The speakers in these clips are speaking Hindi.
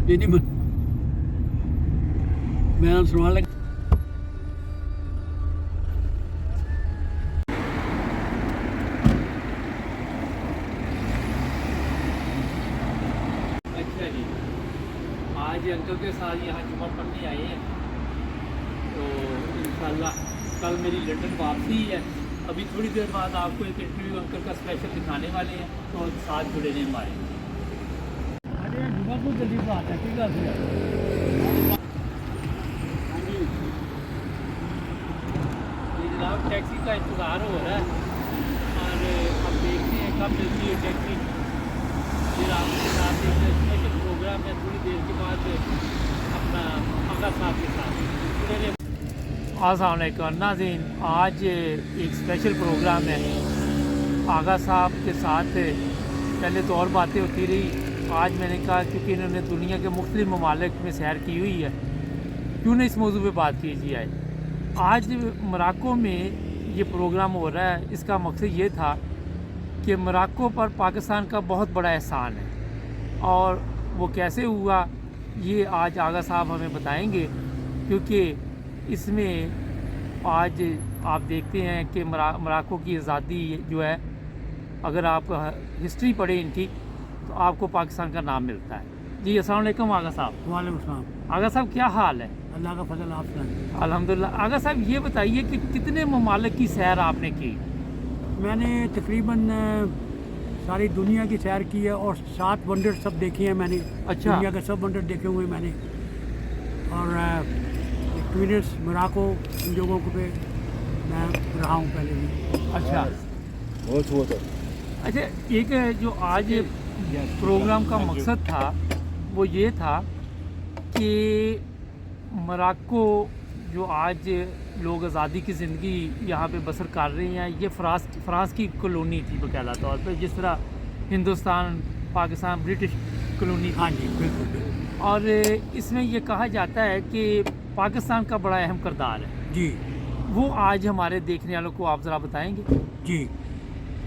ये नहीं मैं सुनवा लग अच्छा जी, आज अंकल के साथ यहाँ जुमा पढ़ने आए हैं, तो इंशाल्लाह कल मेरी लंदन वापसी है। अभी थोड़ी देर बाद आपको एक इंटरव्यू अंकल का स्पेशल दिखाने वाले हैं, तो साथ जुड़े रहें हमारे। अरे जुमा को जल्दी बात है, ठीक है जनाब, टैक्सी का इंतज़ार हो रहा है और अब देखते हैं कब मिलती है टैक्सी। फिर आपके साथ एक स्पेशल प्रोग्राम है थोड़ी देर के बाद अपना आगा साहब के साथ। अस्सलाम वालेकुम नाज़रीन, आज एक स्पेशल प्रोग्राम है आगा साहब के साथ। पहले तो और बातें होती रही, आज मैंने कहा क्योंकि इन्होंने दुनिया के मुख्तलिफ ममालिक में सैर की हुई है, क्यों नहीं इस मौजू पे बात की जाए। आज मोरक्को में ये प्रोग्राम हो रहा है। इसका मकसद ये था कि मोरक्को पर पाकिस्तान का बहुत बड़ा एहसान है, और वो कैसे हुआ ये आज आगा साहब हमें बताएंगे, क्योंकि इसमें आज आप देखते हैं कि मोरक्को की आज़ादी जो है, अगर आप हिस्ट्री पढ़ें इनकी तो आपको पाकिस्तान का नाम मिलता है। जी अस्सलाम वालेकुम आगा साहब। वालेकुम सलाम। आगा साहब क्या हाल है? अल्लाह का फजल, आप सुनाएं। अल्हम्दुलिल्लाह। आगा साहब ये बताइए कि कितने ममालिक की सैर आपने की? मैंने तकरीबन सारी दुनिया की सैर की है और 7 वंडर सब देखे हैं मैंने। अच्छा। दुनिया के सब वंडर देखे हुए मैंने, और ट्यूनिस, मोरक्को, इन जगहों पे मैं रहा हूँ पहले भी। अच्छा बहुत हुआ था। अच्छा, एक जो आज प्रोग्राम का मकसद था वो ये था कि मोरक्को जो आज लोग आज़ादी की ज़िंदगी यहाँ पे बसर कर रहे हैं, ये फ्रांस की कॉलोनी थी बकायदा तौर पे, जिस तरह हिंदुस्तान, पाकिस्तान ब्रिटिश कॉलोनी थी। हाँ जी, बिल्कुल बिल्कुल। और इसमें ये कहा जाता है कि पाकिस्तान का बड़ा अहम किरदार है। जी वो आज हमारे देखने वालों को आप ज़रा बताएंगे। जी,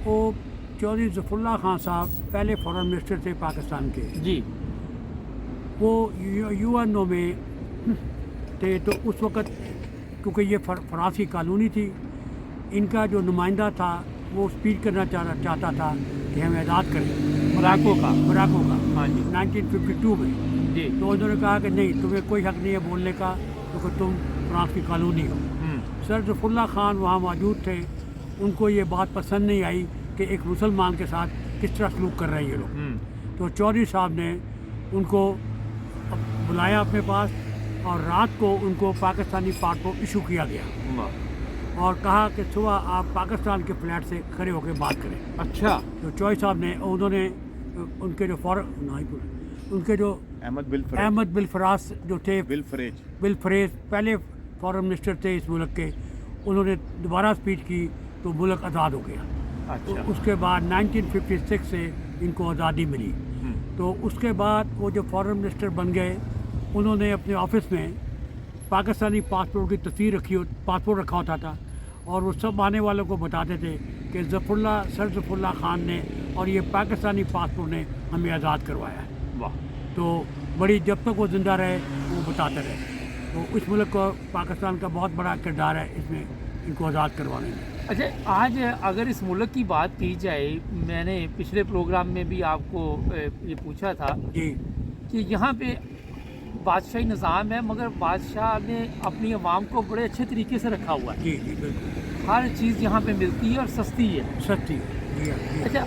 वो चौधरी ज़फ़रुल्लाह खान साहब पहले फॉरेन मिनिस्टर थे पाकिस्तान के। जी। वो यूएनओ में थे, तो उस वक़्त क्योंकि ये फ्रांस की कॉलोनी थी, इनका जो नुमाइंदा था वो स्पीच करना चाहता था कि हमें आज़ाद करें मोरक्को का। मोरक्को का। हाँ जी। 1952 में। जी। तो उन्होंने कहा कि नहीं, तुम्हें कोई हक़ नहीं है बोलने का, क्योंकि तुम फ्रांस की कॉलोनी हो। सर ज़फ़रुल्लाह खान वहाँ मौजूद थे, उनको ये बात पसंद नहीं आई कि एक मुसलमान के साथ किस तरह सलूक कर रहे हैं ये लोग। तो चौधरी साहब ने उनको बुलाया अपने पास, और रात को उनको पाकिस्तानी पासपोर्ट इशू किया गया और कहा कि सुबह आप पाकिस्तान के फ्लैट से खड़े होकर बात करें। अच्छा। तो चौधरी साहब ने, उन्होंने उनके जो उनके जो अहमद बिल फराज जो थे, बिल फरेज पहले फॉरेन मिनिस्टर थे इस मुल्क के, उन्होंने दोबारा स्पीच की तो मुल्क आज़ाद हो गया। अच्छा। तो उसके बाद 1956 से इनको आज़ादी मिली। तो उसके बाद वो जो फॉरेन मिनिस्टर बन गए, उन्होंने अपने ऑफिस में पाकिस्तानी पासपोर्ट की तस्वीर पासपोर्ट रखा होता था, और वो सब आने वालों को बताते थे कि सर ज़फ़रुल्लाह खान ने और ये पाकिस्तानी पासपोर्ट ने हमें आज़ाद करवाया है। वाह। तो बड़ी, जब तक वो ज़िंदा रहे वो बताते रहे। तो इस मुल्क को, पाकिस्तान का बहुत बड़ा किरदार है इसमें, इनको आज़ाद करवाने में। अच्छा, आज अगर इस मुल्क की बात की जाए, मैंने पिछले प्रोग्राम में भी आपको ये पूछा था जी कि यहाँ पे बादशाही निज़ाम है, मगर बादशाह ने अपनी आवाम को बड़े अच्छे तरीके से रखा हुआ है। जी जी, बिल्कुल हर चीज़ यहाँ पे मिलती है और सस्ती है। सच्ची। जी हाँ, जी हाँ। अच्छा,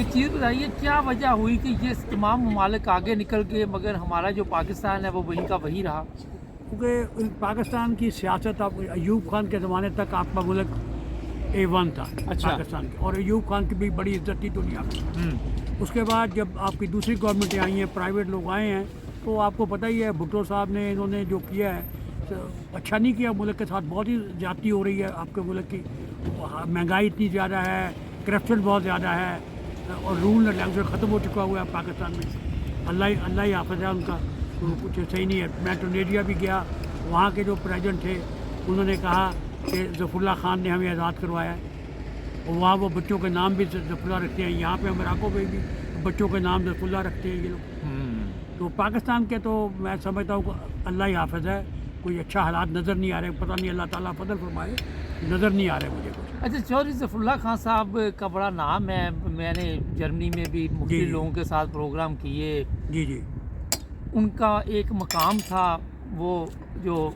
एक चीज़ बताइए, क्या वजह हुई कि ये तमाम ममालिक आगे निकल गए मगर हमारा जो पाकिस्तान है वो वहीं का वहीं रहा? क्योंकि पाकिस्तान की सियासत, आप अयूब खान के ज़माने तक आपका मुल्क A1 था। अच्छा। पाकिस्तान के, और अयूब खान की भी बड़ी इज्जत थी दुनिया में। उसके बाद जब आपकी दूसरी गवर्नमेंटें आई हैं, प्राइवेट लोग आए हैं, तो आपको पता ही है भुट्टो साहब ने, इन्होंने जो किया है तो अच्छा नहीं किया। मुल्क के साथ बहुत ही ज़्यादती हो रही है आपके मुल्क की। महंगाई इतनी ज़्यादा है, करप्शन बहुत ज़्यादा है, और रूल एंड रेगुलेशन ख़त्म हो चुका हुआ है पाकिस्तान में। अल्लाह ही हाफ़िज़ है उनका, तो कुछ सही नहीं है। मैं टूनेशिया भी गया, वहाँ के जो प्रेसिडेंट थे उन्होंने कहा कि ज़फ़रुल्लाह खान ने हमें आज़ाद करवाया है, और वहाँ वो बच्चों के नाम भी ज़फ़रुल्लाह रखते हैं। यहाँ पे मोरक्को पे भी बच्चों के नाम ज़फ़रुल्लाह रखते हैं ये लोग। तो पाकिस्तान के तो मैं समझता हूँ अल्लाह ही हाफ़िज़ है, कोई अच्छा हालात नज़र नहीं आ रहे, पता नहीं अल्लाह ताला फजल फरमाए, नज़र नहीं आ रहे मुझे कुछ। अच्छा, चौधरी ज़फ़रुल्लाह खान साहब का बड़ा नाम है, मैंने जर्मनी में भी मुख्तलिफ जी। लोगों के साथ प्रोग्राम किए। जी जी उनका एक मकाम था, वो जो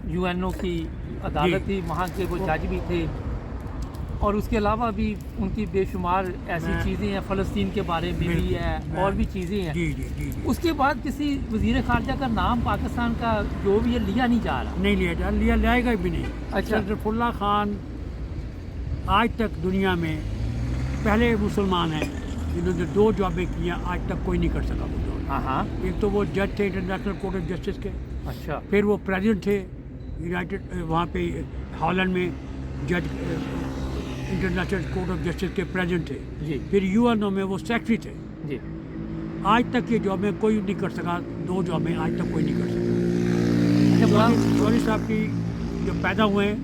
यूएनओ की अदालत जी। थी, वहाँ के वो वो- जज भी थे, और उसके अलावा भी उनकी बेशुमार ऐसी मैं- चीज़ें हैं, फ़लस्तीन के बारे में भी बिल्कुल, है मैं- और भी चीज़ें हैं। जी जी जी जी उसके बाद किसी वज़ीर ख़ारजा का नाम पाकिस्तान का जो भी है लिया नहीं जा रहा। नहीं लिया जाएगा भी नहीं। अच्छा। ज़फ़रुल्लाह खान आज तक दुनिया में पहले मुसलमान हैं जिन्होंने 2 जॉबें की हैं, आज तक कोई नहीं कर सका वो जॉब। हाँ हाँ। एक तो वो जज थे इंटरनेशनल कोर्ट ऑफ जस्टिस के, अच्छा। फिर वो प्रेसिडेंट थे यूनाइटेड वहाँ पे हॉलैंड में, जज इंटरनेशनल कोर्ट ऑफ जस्टिस के प्रेसिडेंट थे, जी फिर यूएनओ में वो सेक्रेटरी थे। जी। आज तक ये जॉबें कोई नहीं कर सका, 2 जॉबें आज तक कोई नहीं कर सका। अच्छा, बड़ा चौधरी साहब की जो पैदा हुए हैं,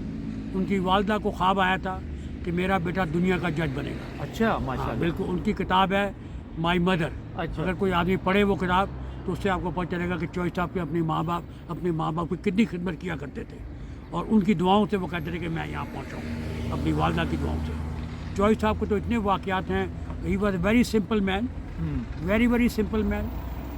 उनकी वालदा को ख्वाब आया था कि मेरा बेटा दुनिया का जज बनेगा। अच्छा, हाँ, माशाल्लाह। बिल्कुल। उनकी किताब है माई मदर। अच्छा। अगर कोई आदमी पढ़े वो किताब तो उससे आपको पता चलेगा कि चौधरी साहब के अपने माँ बाप की कितनी खिदमत किया करते थे, और उनकी दुआओं से वो कहते थे कि मैं यहाँ पहुँचा हूँ, अपनी वालदा की दुआओं से। चौधरी साहब के तो इतने वाक़यात हैं। He was very simple man, very very simple man.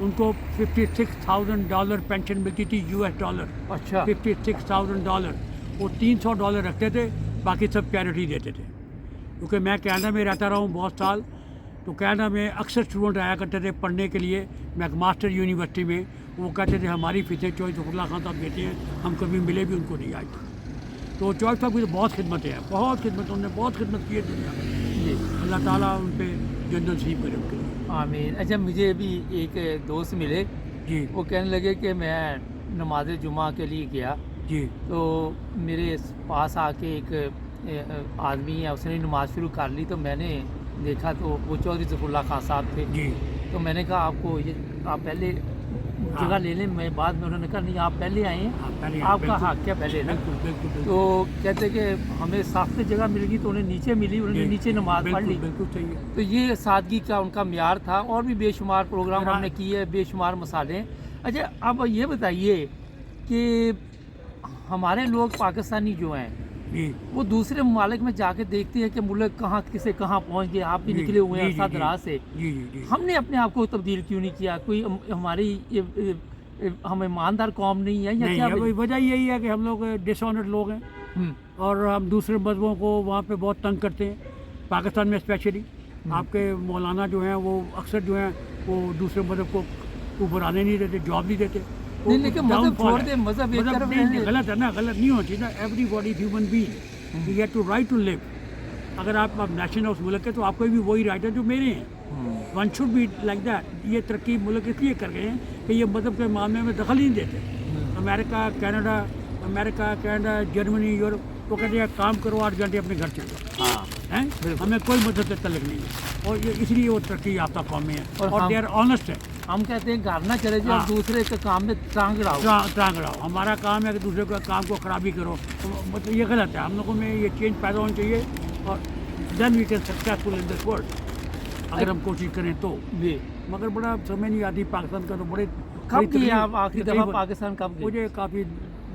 उनको $56,000 पेंशन मिलती थी, US डॉलर। अच्छा। $56,000। वो $300 रखते थे, बाकी सब चैरिटी देते थे। क्योंकि मैं कनाडा में रहता रहा हूँ बहुत साल, तो कनाडा में अक्सर स्टूडेंट आया करते थे पढ़ने के लिए मैकमास्टर यूनिवर्सिटी में। वो कहते थे हमारी फीसें चौधरी ज़फ़रुल्लाह खान साहब देते हैं, हम कभी मिले भी उनको नहीं आज तक। तो चौधरी साहब की तो बहुत खिदमतें हैं, बहुत खिदमत, उन्होंने बहुत खिदमत की है दुनिया में। जी। अल्लाह ताला उन पर जन्नत नसीब करे उनके लिए। आमीन। अच्छा, मुझे भी एक दोस्त मिले, जी वो कहने लगे कि मैं नमाज जुमा के लिए गया, जी तो मेरे पास आके एक आदमी है, उसने नमाज शुरू कर ली, तो मैंने देखा तो वो चौधरी ज़फ़रुल्लाह खान साहब थे। जी तो मैंने कहा आपको ये आप पहले जगह ले लें, मैं बाद में, उन्होंने कहा नहीं आप पहले आए हैं, हाँ, पहले आए, आपका बिल्कुल। हक क्या पहले ना। बिल्कुल बिल्कुल बिल्कुल। तो कहते कि हमें साफ्त जगह मिल गई, तो उन्हें नीचे मिली, उन्होंने जी, नीचे नमाज पढ़ बिल्कुल ली। बिल्कुल सही है। तो ये सादगी का उनका म्यार था, और भी बेशुमार प्रोग्राम रा- हमने किए, बेशुमार मसाले। अच्छा, अब ये बताइए कि हमारे लोग पाकिस्तानी जो हैं, जी वो दूसरे ममालिक में जाके देखते हैं कि मुल्क कहाँ किसे कहाँ पहुँच गए। आप भी जी, निकले हुए हैं जी, जी, अरसा जी। दराज से, जी जी जी हमने अपने आप को तब्दील क्यों नहीं किया? कोई हमारी हम ईमानदार कौम नहीं है या नहीं क्या? है, वजह यही है कि हम लोग डिसऑनर्ड लोग हैं, हम्म, और हम दूसरे मजहबों को वहाँ पे बहुत तंग करते हैं, पाकिस्तान में स्पेशली। आपके मौलाना जो हैं वो अक्सर जो हैं वो दूसरे मजहब को ऊपर आने नहीं देते, जॉब नहीं देते। वो नहीं, लेकिन मजहब downfall छोड़ है। दे, मजहब एक तरफ नहीं, है। गलत है ना, गलत नहीं होना चाहिए ना। Everybody human being, you have to right to live. अगर आप नेशनल उस मुल्क के, तो आपको भी वही राइट है जो मेरे हैं। One should be like that. ये तरक्की मुल्क इसलिए कर गए हैं कि ये मजहब के मामले में दखल नहीं देते। अमेरिका, कनाडा, जर्मनी, यूरोप, वो कहते हैं काम करो 8 घंटे अपने घर चले जाओ। हाँ, हैं, बिल्कुल। हमें कोई मदद से तल्लुक नहीं है, और ये इसलिए वो तरक्की याफ्ता कौमें हैं, और और हम- दे आर ऑनेस्ट है। हम कहते हैं घर ना चले जाओ, हाँ। दूसरे के काम में टांग अड़ाओ। टांग अड़ाओ। हमारा काम है कि दूसरे के काम को खराबी करो, तो मतलब ये गलत है। हम लोगों में ये चेंज पैदा होना चाहिए, और then we can successful in this world, अगर हम कोशिश करें तो। जी। मगर बड़ा समझ नहीं आती पाकिस्तान का, तो बड़े कब किए आप आखिरी दफ़ा पाकिस्तान कब गए? मुझे काफ़ी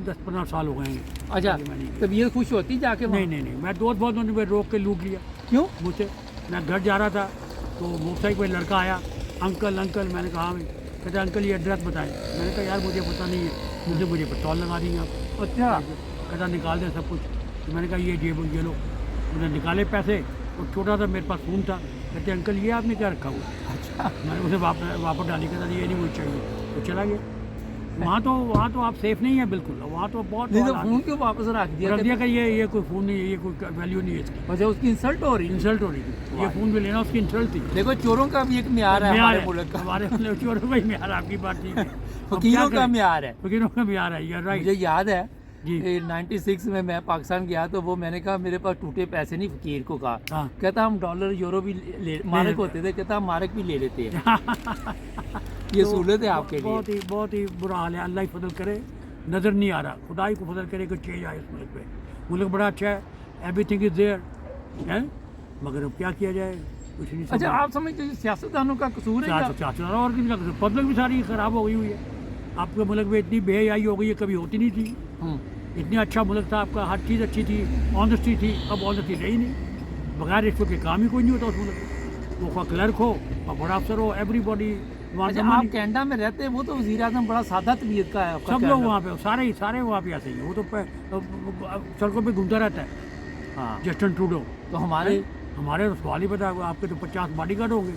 10-15 साल हो गए हैं। अच्छा, मैं नहीं गया। तबीयत खुश होती जाके वहाँ? नहीं, मैं दोस्त बहुत उन्होंने रोक के लूट लिया क्यों? मुझसे। मैं घर जा रहा था तो मोटरसाइकिल पर लड़का आया, अंकल अंकल, मैंने कहा हाँ भाई। कहते अंकल ये एड्रेस बताएं। मैंने कहा यार मुझे पता नहीं है, मुझे पेट्रोल लगा दी आप। अच्छा। कहता निकाल दें सब कुछ। तो मैंने कहा ये जेब ये लो। उन्होंने निकाले पैसे, और छोटा सा मेरे पास फ़ोन था। कहते अंकल ये आपने क्या रखा हुआ? अच्छा। मैंने उसे वापस डाली। कहता ये नहीं मुझे चाहिए, तो चला गया। वहाँ तो आप सेफ नहीं है बिल्कुल। वहाँ तो बहुत नहीं तो हालात फ़ोन क्यों वापस रख दिया? रख दिया कि ये कोई फ़ोन नहीं है, ये कोई वैल्यू नहीं है इसकी। अच्छा, उसकी इंसल्ट हो रही है। इंसल्ट हो रही थी, ये फ़ोन भी लेना उसकी इंसल्ट थी। देखो, चोरों का भी एक म्यार है हमारे मुल्क का। हमारे चोरों का ही म्यार, आपकी बात ठीक है। अब फकीरों क्या का करें? म्यार है। फकीरों का म्यार है, यार मुझे राइट। याद है जी। 96 में मैं पाकिस्तान गया, तो वो मैंने कहा मेरे पास टूटे पैसे नहीं, फकीर को कहा। हाँ। कहता हम डॉलर यूरो भी मारक होते थे, कहता हम मारक भी ले लेते हैं। ये तो सहूलत है आपके लिए। बहुत ही बुरा हाल है। अल्लाह ही फजल करे, नज़र नहीं आ रहा। खुदा ही को फजल करे कि चेंज आए इस मुल्क पे। मुल्क बड़ा अच्छा है, एवरीथिंग इज़ देयर है, मगर अब क्या किया जाए। कुछ नहीं अच्छा, आप समझते हैं सियासतदानों का कसूर है क्या? चाचा और किसका कसूर? पब्लिक भी सारी ख़राब हो गई हुई है। आपके मुल्क में इतनी बेहयाई हो गई है, कभी होती नहीं थी। इतनी अच्छा मुल्क था आपका, हर चीज़ अच्छी थी, ऑनेस्टी थी। अब ऑनेस्टी रही नहीं, बगैर रिश्वत के काम ही कोई नहीं होता उस मुल्क में। वो क्लर्क हो और बड़ा अफसर हो, एवरीबॉडी। अच्छा, आप कनाडा में रहते हैं, वो तो वज़ीर आज़म बड़ा सादा तबीयत का है आपका सब लोग कनाडा। वहाँ पे सारे वहाँ पे ऐसे ही हैं। वो तो सड़कों पे घूमता रहता है हाँ, जस्टिन ट्रूडो। तो हमारे हमारे तो सवाल ही पता है, आपके तो 50 बॉडीगार्ड होंगे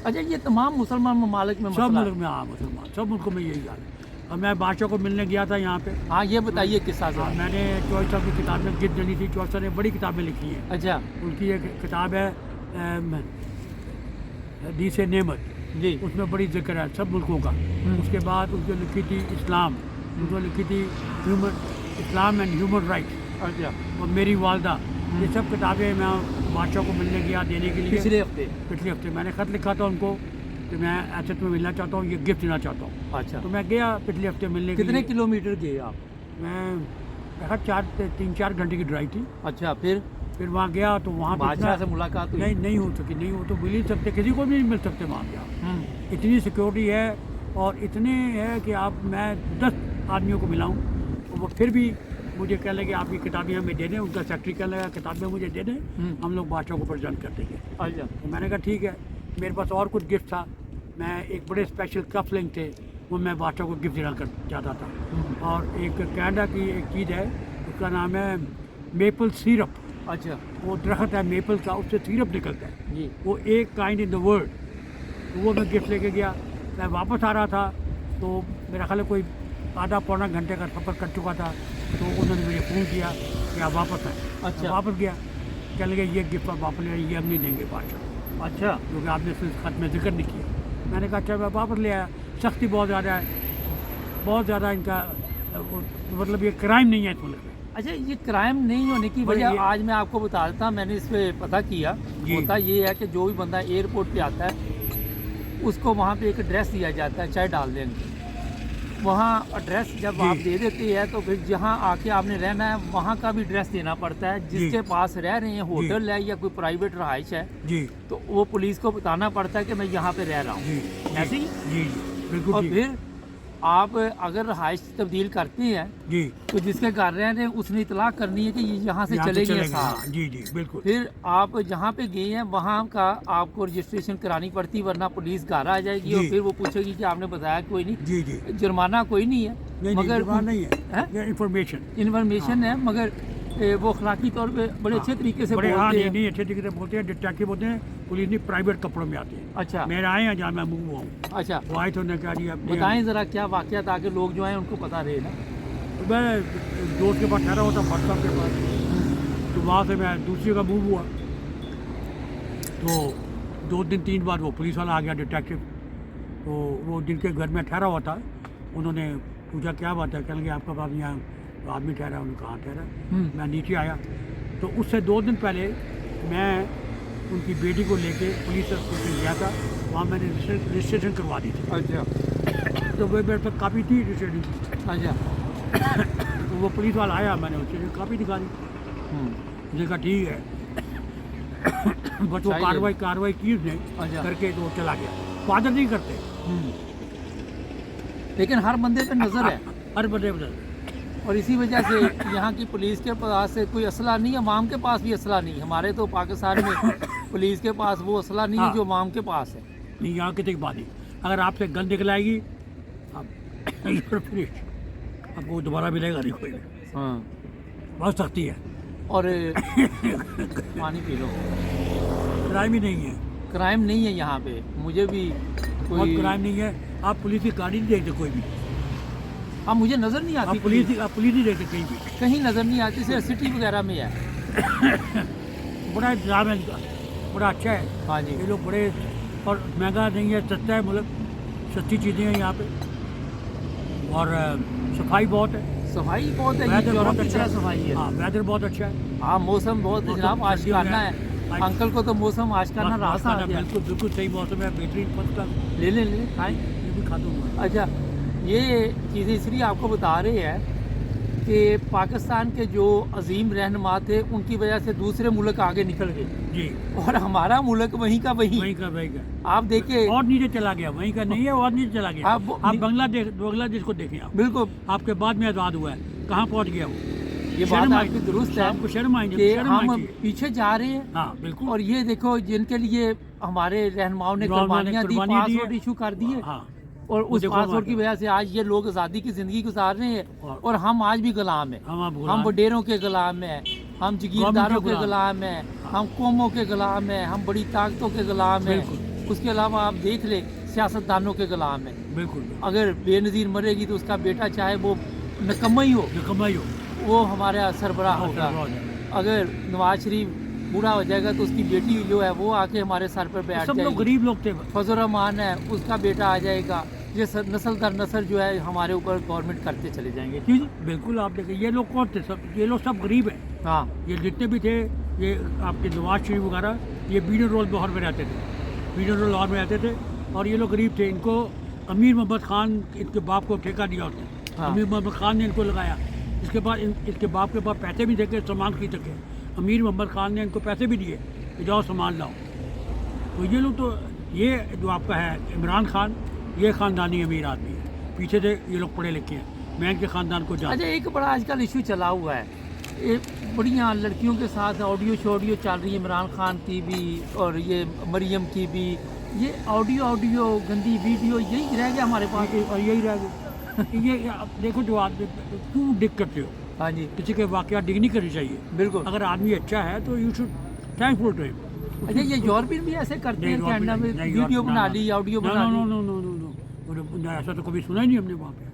अच्छा, ये तमाम मुसलमान ममालिक में सब मसला है। मुल्क में। हाँ, मुसलमान सब मुल्कों में यही हाल है। अब मैं बादशाह को मिलने गया था यहाँ पे। हाँ, ये बताइए किस्सा हाँ, ज़रा। मैंने चौधरी साहब की किताबें गिफ्ट देनी थी। चौधरी साहब ने बड़ी किताबें लिखी हैं। अच्छा उनकी एक किताब है दी से नेमत, जी। उसमें बड़ी जिक्र है सब मुल्कों का। उसके बाद उसने लिखी थी इस्लाम, उसने लिखी थी इस्लाम एंड ह्यूमन राइट्स, अच्छा, और मेरी वालदा। ये सब किताबें मैं बादशाह को मिलने गया देने के लिए। पिछले हफ्ते। पिछले हफ्ते मैंने ख़त लिखा था उनको कि मैं एसेट में मिलना चाहता हूँ, ये गिफ्ट देना चाहता हूँ। अच्छा, तो मैं गया पिछले हफ्ते मिलने के कितने लिए। किलोमीटर गए आप? मैं 3-4 घंटे की ड्राइव थी। अच्छा, फिर वहाँ गया तो वहाँ पे बादशाह इतना- से मुलाकात हुई? नहीं हो सकी, नहीं हो तो मिल ही सकते, किसी को भी नहीं मिल सकते वहाँ पे। इतनी सिक्योरिटी है और इतने है कि मैं 10 आदमियों को मिलाऊँ और वो फिर भी मुझे कह लगे आपकी किताबें हमें दे दें। उनका सेक्रेटरी कह लगा किताबें मुझे दे दें, हम लोग बादशाह को प्रेजेंट कर देंगे। अच्छा, तो मैंने कहा ठीक है। मेरे पास और कुछ गिफ्ट था, मैं एक बड़े स्पेशल कप लिंक थे, वो मैं बादशाह को गिफ्ट देना कर चाहता था। और एक कनाडा की एक चीज़ है, उसका नाम है मेपल सिरप। अच्छा वो दरख्त है मेपल का, उससे सिरप निकलता है, जी। वो एक काइंड इन द वर्ल्ड। तो वो मैं गिफ्ट लेके गया। मैं वापस आ रहा था तो मेरा ख्याल है कोई आधा पौना घंटे का सफ़र कर चुका था। तो उन्होंने मुझे फ़ोन किया कि आप वापस आए। अच्छा। मैं वापस गया, कह लगे ये गिफ्ट आप वापस ले आए, ये हम नहीं देंगे बादशाह, अच्छा, क्योंकि आपने इस खत में जिक्र नहीं किया। मैंने कहा अच्छा मैं वापस ले आया। सख्ती बहुत ज़्यादा है, बहुत ज़्यादा इनका मतलब ये क्राइम नहीं है इस मुल्क में। अच्छा, ये क्राइम नहीं होने की बड़े वजह ये- आज मैं आपको बता देता हूँ। मैंने इस पे पता किया। जी। होता ये है कि जो भी बंदा एयरपोर्ट पे आता है उसको वहाँ पे एक एड्रेस दिया जाता है, चाहे डाल देंगे वहाँ एड्रेस। जब जी। आप दे देते हैं तो फिर जहाँ आके आपने रहना है वहाँ का भी एड्रेस देना पड़ता है। जिसके पास रह रहे हैं, होटल है या कोई प्राइवेट रहाइश है, जी तो वो पुलिस को बताना पड़ता है कि मैं यहाँ पे रह रहा हूँ। जी ऐसे ही? जी जी बिल्कुल और जी फिर आप अगर रहाइश तब्दील करते हैं जी तो जिसके घर रह रहे हैं उसने इतला करनी है कि ये यहाँ से यहाँ चले गए चलेंगे। साहब। हाँ, जी जी बिल्कुल। फिर आप जहाँ पे गए हैं वहाँ का आपको रजिस्ट्रेशन करानी पड़ती, वरना पुलिस घर आ जाएगी और जी। फिर वो पूछेगी कि आपने बताया कोई नहीं। जी जी जुर्माना कोई नहीं है, नहीं मगर जुर्माना नहीं है, हैं? ये इंफॉर्मेशन इन्फॉर्मेशन है, मगर वो अखलाकी तौर पे बड़े अच्छे तरीके से बड़े। हाँ बोलते नहीं हैं। नहीं अच्छे तरीके से बोलते हैं। डिटेक्टिव होते हैं, पुलिस नहीं प्राइवेट कपड़ों में आते हैं। अच्छा मेरे आए हैं जहाँ मैं मूव हुआ हूँ, अच्छा, वो आए तो उन्होंने कहा जी अपने बताएं ज़रा क्या वाक़या, ताकि लोग जो हैं उनको पता रहे ना। तो मैं दोस्त के पास ठहरा हुआ था, व्हाट्सअप के पास। तो वहाँ से मैं दूसरी का मूव हुआ तो 2 दिन 3 बार वो पुलिस वाला आ गया, डिटेक्टिव। तो वो जिनके घर में ठहरा हुआ था उन्होंने पूछा क्या बात है, कहने लगे आपका पास यहाँ आदमी ठहरा है। उन्होंने कहाँ ठहरा? मैं नीचे आया तो उससे 2 दिन पहले मैं उनकी बेटी को लेके पुलिस स्टेशन गया था। वहाँ मैंने रजिस्ट्रेशन करवा दी थी। अच्छा तो वो मेरे पास काफ़ी थी रजिस्ट्रेशन की। अच्छा तो वो पुलिस वाला आया, मैंने उससे काफ़ी दिखा दी। उसने कहा ठीक है। बस वो चाहिए। कार्रवाई की उसने अच्छा। करके तो चला गया। फादर नहीं करते, लेकिन हर बंदे पे नज़र है हर बड़े बड़े। और इसी वजह से यहाँ की पुलिस के पास से कोई असला नहीं है, अवाम के पास भी असला नहीं है। हमारे तो पाकिस्तान में पुलिस के पास वो असला नहीं है हाँ। जो अवाम के पास है। नहीं यहाँ कितनी बात नहीं, अगर आपसे गन निकलाएगी आप फिनिश, आपको दोबारा मिलेगा नहीं कोई भी। हाँ, बहुत सख्ती है, और पानी पी लो। क्राइम ही नहीं है, क्राइम नहीं है यहाँ पे, मुझे भी बहुत कोई क्राइम नहीं है। आप पुलिस की गाड़ी नहीं देखते कोई भी, हाँ, मुझे नज़र नहीं आप आती पुलिस नहीं देखते कहीं भी। कहीं नज़र नहीं आती, सिर्फ सिटी वगैरह में है। बड़ा इंतजाम है इनका, बड़ा अच्छा है। हाँ जी, ये लोग बड़े, और महंगा नहीं है, सस्ता है मुल्क, सस्ती चीज़ें हैं यहाँ पे। और सफाई बहुत है, सफाई बहुत है, वेदर यूरोप बहुत की अच्छा तरह है। सफाई है। हाँ वेदर बहुत अच्छा है। हाँ, मौसम बहुत है मौसम जनाब, सर्दियों में आशिकाना है। आज- अंकल को तो मौसम आशिकाना रास आ गया। बिल्कुल बिल्कुल सही मौसम है, बेहतरीन फर्स्ट क्लास। ले ले खाएं। ये भी खाता हूँ। अच्छा, ये चीज़ें इसलिए आपको बता रहे हैं कि पाकिस्तान के जो अजीम रहनुमा थे उनकी वजह से दूसरे मुल्क आगे निकल गए जी, और हमारा मुल्क वहीं का वहीं। वहीं का आप देखिए और नीचे चला गया, वहीं का नहीं है, और नीचे चला गया। आप आप बांग्लादेश को देखें, आप बिल्कुल आपके बाद में आज़ाद हुआ है, कहाँ पहुँच गया वो। ये बात शर्म आपकी आई- दुरुस्त है आपको शर्म आएंगे, कि शर्म हम आनी चाहिए। पीछे जा रहे हैं। हाँ बिल्कुल। और ये देखो जिनके लिए हमारे रहनुमाओं ने रहनुमा ने कुर्बानियां दी, कुर्बानी दी है। पासपोर्ट इशू कर दिए हाँ, और उस देखो पासपोर्ट की हमारे- वजह से आज ये लोग आज़ादी की ज़िंदगी गुजार रहे हैं और हम आज भी गुलाम हैं। हम आप हम वडेरों के गुलाम हैं, हम जगीरदारों के गुलाम। गुलाम हैं, हम कौमों के गुलाम हैं, हम बड़ी ताकतों के गुलाम हैं। बिल्कुल। उसके अलावा आप देख ले सियासतदानों के गुलाम हैं। बिल्कुल अगर बेनज़ीर मरेगी तो उसका बेटा चाहे वो निकम्मा ही हो, कमाई हो, वो हमारा सरबराह होगा। अगर नवाज शरीफ बूढ़ा हो जाएगा तो उसकी बेटी जो है वो आके हमारे सर पर बैठ सब लोग जाएगी। गरीब लोग थे। फजल रहमान है, उसका बेटा आ जाएगा। ये नस्ल दर नस्ल जो है हमारे ऊपर गवर्नमेंट करते चले जाएंगे। क्यों जी? बिल्कुल। आप देखिए ये लोग कौन थे, सब ये लोग सब गरीब हैं। हाँ ये जितने भी थे, ये आपके नवाज शरीफ वगैरह, ये बीडर रोल लाहौर में रहते थे, बीडर रोल लाहौर में रहते थे, और ये लोग गरीब थे। इनको अमीर मोहम्मद खान, इनके बाप को ठेका दिया उसने। हाँ। अमीर मोहम्मद खान ने इनको लगाया। इसके बाद इसके बाप के पास पैसे भी थे कि सामान खरीद सके। अमीर मोहम्मद खान ने इनको पैसे भी दिए कि जाओ सामान लाओ। तो ये लोग तो, ये जो आपका है इमरान खान, ये ख़ानदानी अमीर आदमी है। पीछे से ये लोग पढ़े लिखे हैं, मैं इनके ख़ानदान को जानता अच्छा, एक बड़ा आजकल इशू चला हुआ है, ये बढ़िया लड़कियों के साथ ऑडियो शोडियो चल रही है, इमरान खान की भी और ये मरियम की भी। ये ऑडियो गंदी वीडियो यही रह गया हमारे पास। हूँ। और यही रह गया। ये अब देखो, जो आदमी क्यों डिग करते हो, हाँ जी किसी के वाक़या डिग नहीं करनी चाहिए। बिल्कुल। अगर आदमी अच्छा है तो you should thankful to him. अच्छा, ये यूरोपियन भी ऐसे करते हैं कनाडा में, वीडियो बना ली, ऑडियो बना ली। नो, ऐसा तो कभी सुना ही नहीं हमने वहाँ पे।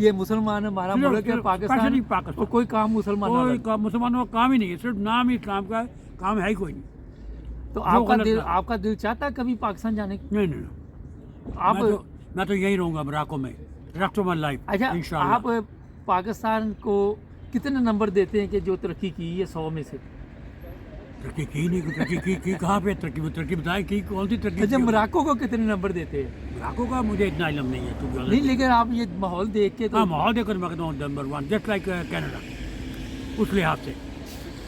ये मुसलमान हमारा सिर्फ- मुल्क है सिर्फ पाकिस्तान, पाकिस्तान। और कोई काम मुसलमान कोई काम मुसलमानों का काम ही नहीं है, सिर्फ नाम ही इस्लाम का है, काम है ही कोई नहीं। तो जो गलत है। आपका दिल चाहता है कभी पाकिस्तान जाने की? नहीं, आप मैं तो यहीं रहूँगा मराको में, रेस्ट ऑफ माई लाइफ। अच्छा, इंशाल्लाह। आप पाकिस्तान को कितने नंबर देते हैं कि जो तरक्की की है 100 में से? तरक्की की नहीं, तरक्की की कहाँ पे तरक्की, वो तरक्की बताए की कौन सी तरक्की अच्छा, की? मोरक्को को कितने नंबर देते हैं? मराको का मुझे इतना इलम नहीं है, तो नहीं, लेकिन आप ये माहौल देख के हाँ, तो, माहौल देखकर मैं कहता हूँ नंबर 1, जस्ट लाइक कैनेडा, उस लिहाज से।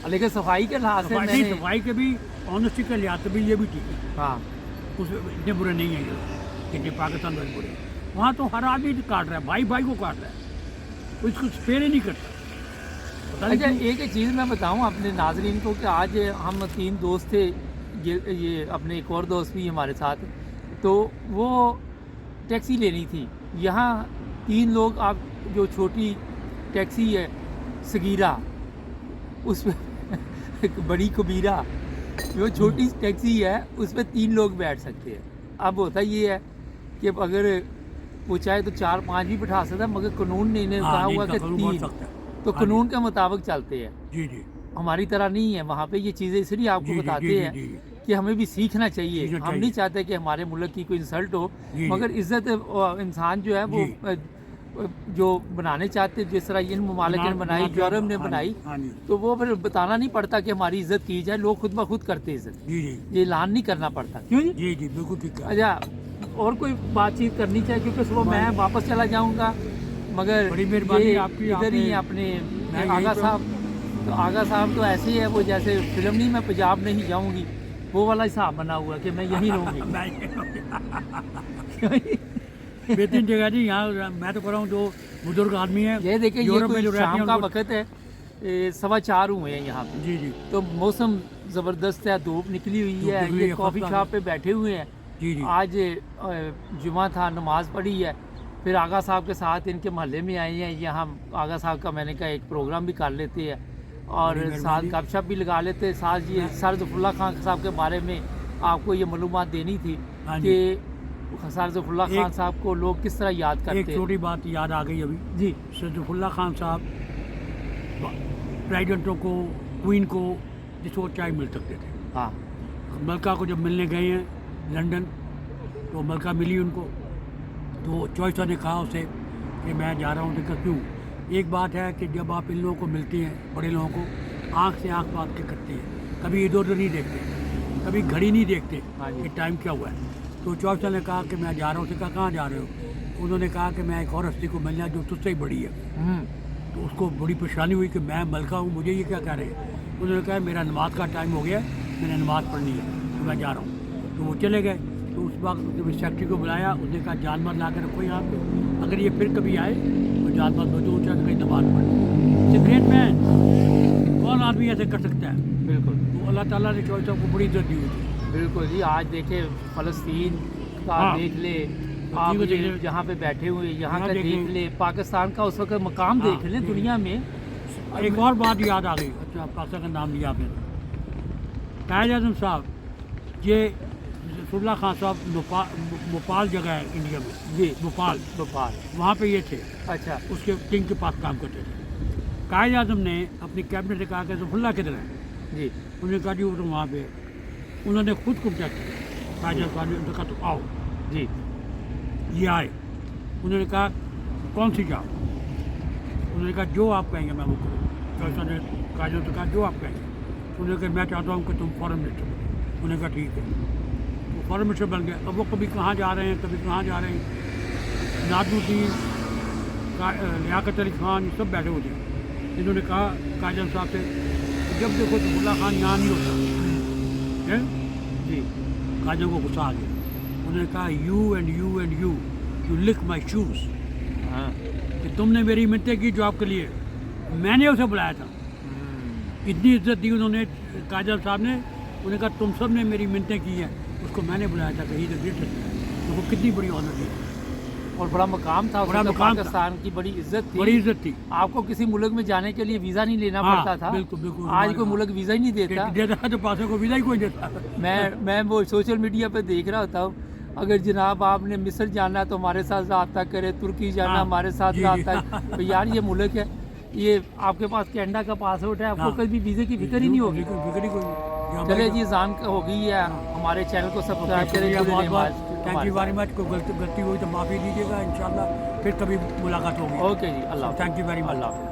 लेकिन सफाई के लिहाज से सफाई मैंने, सफाई के भी, ऑनेस्टी के लिहाज से भी ये भी ठीक है, हाँ उस इतने बुरे नहीं है ये, जितने पाकिस्तान में बुरे। वहाँ तो हर आदमी काट रहा है, भाई भाई को काट रहा है, उसको स्पेयर ही नहीं करता। पता नहीं अच्छा, क्यों? एक चीज़ मैं बताऊं अपने नाजरीन को कि आज हम 3 दोस्त थे, ये अपने एक और दोस्त भी हमारे साथ, तो वो टैक्सी लेनी थी। यहाँ 3 लोग, आप जो छोटी टैक्सी है सगीरा, उसमें एक बड़ी कबीरा, जो छोटी टैक्सी है उसमें 3 लोग बैठ सकते हैं। अब होता ये है कि अगर वो चाहे तो 4-5 भी बैठा सकता है, मगर कानून ने इन्हें हाँ, कहा नहीं, हुआ कि कानून बोल 3, सकता है। तो हाँ, कानून के मुताबिक चलते हैं। जी जी हमारी तरह नहीं है वहाँ पे ये चीज़ें, इसलिए आपको जी, जी, बताते जी, हैं जी, जी। कि हमें भी सीखना चाहिए। सीखना हम चाहिए। नहीं चाहते कि हमारे मुल्क की कोई इंसल्ट हो, जी, मगर इज्जत इंसान जो है वो जी। जो बनाने चाहते, जिस तरह इन ममालिक ने बनाई, यूरोप ने बनाई, हाँ जी, तो वो फिर बताना नहीं पड़ता कि हमारी इज्जत की जाए, लोग खुद ब खुद करते इज्जत, जी जी ये ऐलान नहीं करना पड़ता। क्यों जी? जी जी, बिल्कुल ठीक है। अच्छा, और कोई बातचीत करनी चाहिए, क्योंकि सुबह मैं वापस चला जाऊंगा, मगर बड़ी मेहरबानी ये आपकी, इधर ही आपने- अपने मैं आगा यही तो- साहब, तो आगा साहब तो ऐसे ही है, वो जैसे फिल्म नहीं, मैं पंजाब नहीं जाऊंगी, वो वाला हिसाब बना हुआ कि मैं यहीं रहूंगी। बेहतरीन जगह जी, यहाँ मैं तो कह रहा हूँ, जो बुजुर्ग आदमी है, ये देखिए, ये यूरोप में कोई जो रहते शाम हैं का उनको- वक्त है, 4:15 हुए हैं यहाँ पे, जी जी तो मौसम ज़बरदस्त है, धूप निकली हुई धूप है, निकली ये है, कॉफ़ी खस्ता शॉप पे बैठे हुए हैं। जी जी आज जुमा था, नमाज पढ़ी है, फिर आगा साहब के साथ इनके मोहल्ले में आए हैं। यहाँ आगा साहब का मैंने कहा एक प्रोग्राम भी कर लेते हैं और बड़ी साथ मेहरबानी। गपशप भी लगा लेते हैं। साथ ये सर ज़फ़रुल्लाह खान साहब के बारे में आपको ये मालूमात देनी थी हाँ जी। कि सर ज़फ़रुल्लाह खान एक- साहब को लोग किस तरह याद एक करते हैं। छोटी बात याद आ गई अभी। जी सैयदुल्लाह खान साहब प्रेसिडेंटों को, क्वीन को जिस वक्त चाय मिल सकते थे। हाँ मलका को जब मिलने गए हैं लंदन, तो मलका मिली उनको, तो चॉइसर ने कहा उसे कि मैं जा रहा हूँ। देखा क्यों? एक बात है कि जब आप इन लोगों को मिलते हैं, बड़े लोगों को, आँख से आँख बात के करते हैं, कभी इधर उधर नहीं देखते, कभी घड़ी नहीं देखते हाँ जी। कि टाइम क्या हुआ है। तो चॉइसर ने कहा कि मैं जा रहा हूँ। उसने कहा कहाँ जा रहे हो? उन्होंने कहा कि मैं एक और हस्ती को मिलना जो तुझसे ही बड़ी है। तो उसको बड़ी परेशानी हुई कि मैं मलका हूँ, मुझे ये क्या कह रहे हैं। उन्होंने कहा मेरा नमाज का टाइम हो गया है, मैंने नमाज़ पढ़नी है, तो मैं जा रहा हूँ। तो वो चले गए। तो उस वक्त जब सेक्रेटरी को बुलाया, उसने कहा जानवर ला कर रखो यहाँ पे, अगर ये फिर कभी आए तो जानवर बचो ऊँचा कहीं नमाज पढ़े। ग्रेट मैन, कौन आदमी ऐसे कर सकता है। बिल्कुल तो अल्लाह ताला ने चौधरी साहब को बड़ी इज्जत दी हुई थी। बिल्कुल जी। आज देखे फ़लस्तीन का हाँ। देख ले, को आप देख ये ले। जहाँ पे बैठे हुए यहाँ यहाँ का देख देख ले। ले, पाकिस्तान का उस वक्त मकाम हाँ, देख ले देख दुनिया में। एक और बात याद आ गई। अच्छा, पाकिस्तान का नाम लिया आपने। कायद आज़म साहब, ये रसूलुल्लाह खान साहब भोपाल जगह है इंडिया में, जी भोपाल, भोपाल। वहाँ पे ये थे, अच्छा उसके किंग के पास काम करते थे। कायद आज़म ने अपनी कैबिनेट से कहा कि रसूलुल्लाह किधर है। जी उन्होंने कहा जी वो तो वहाँ पे। उन्होंने खुद कॉन्टैक्ट किया, कायद आज़म ने उन्होंने कहा तो आओ। जी ये आए। उन्होंने कहा कौन सी जॉब। उन्होंने कहा जो आप कहेंगे मैं वो करूँ। चौधरी ने कायद आज़म से कहा जो आप कहेंगे। उन्होंने कहा मैं चाहता हूँ कि तुम फॉरेन मिनिस्टर बनो। उन्होंने कहा ठीक है, वो फॉरेन मिनिस्टर बन गए। अब वो कभी कहाँ जा रहे हैं, कभी कहाँ जा रहे हैं। नादरुद्दीन, लियाकत अली खान, ये सब बैठे हुए थे। इन्होंने कहा कायद आज़म साहब से कि जब देखो तो रसूलुल्लाह खान यहाँ नहीं होता है। जी कायद को गुस्सा आ गया। उन्होंने कहा you and you and you lick my shoes, हाँ कि तुमने मेरी मिन्नतें की जो आपके लिए, मैंने उसे बुलाया था। इतनी इज्जत दी उन्होंने कायद आज़म साहब ने। उन्होंने कहा तुम सब ने मेरी मिन्नतें की हैं, उसको मैंने बुलाया था कि ही द ग्रेटेस्ट। तो वो कितनी बड़ी ऑनर थी और बड़ा मकाम था, बड़ा उसमें तो मकाम था। पाकिस्तान की बड़ी इज्जत थी। बड़ी इज्जत थी। आपको किसी मुल्क में जाने के लिए वीज़ा नहीं लेना हाँ, पड़ता था। बिल्कुल, बिल्कुल। आज कोई मुल्क वीज़ा ही नहीं देता। देता है तो पासे को वीज़ा ही कोई देता। मैं वो सोशल मीडिया पे देख रहा होता हूँ, अगर जनाब आपने मिस्र जाना है तो हमारे साथ रब्ता करें, तुर्की जाना हाँ, हमारे साथ जी, जी। रब्ता तो यार ये मुल्क है, ये आपके पास कनाडा का पासपोर्ट है, आपको हाँ। कभी वीज़े की फिक्र ही नहीं होगी। फिक्र ही कोई नहीं। चले जी, जान हो गई है। हमारे चैनल को सब्सक्राइब करें। बहुत जुड़े बहुत रहें थैंक यू वेरी मच। कोई गलती हुई तो माफ़ी दीजिएगा। इंशाल्लाह फिर कभी मुलाकात होगी। ओके जी, अल्लाह हाफ़िज़। Thank you very much. अल्लाह हाफ़िज़।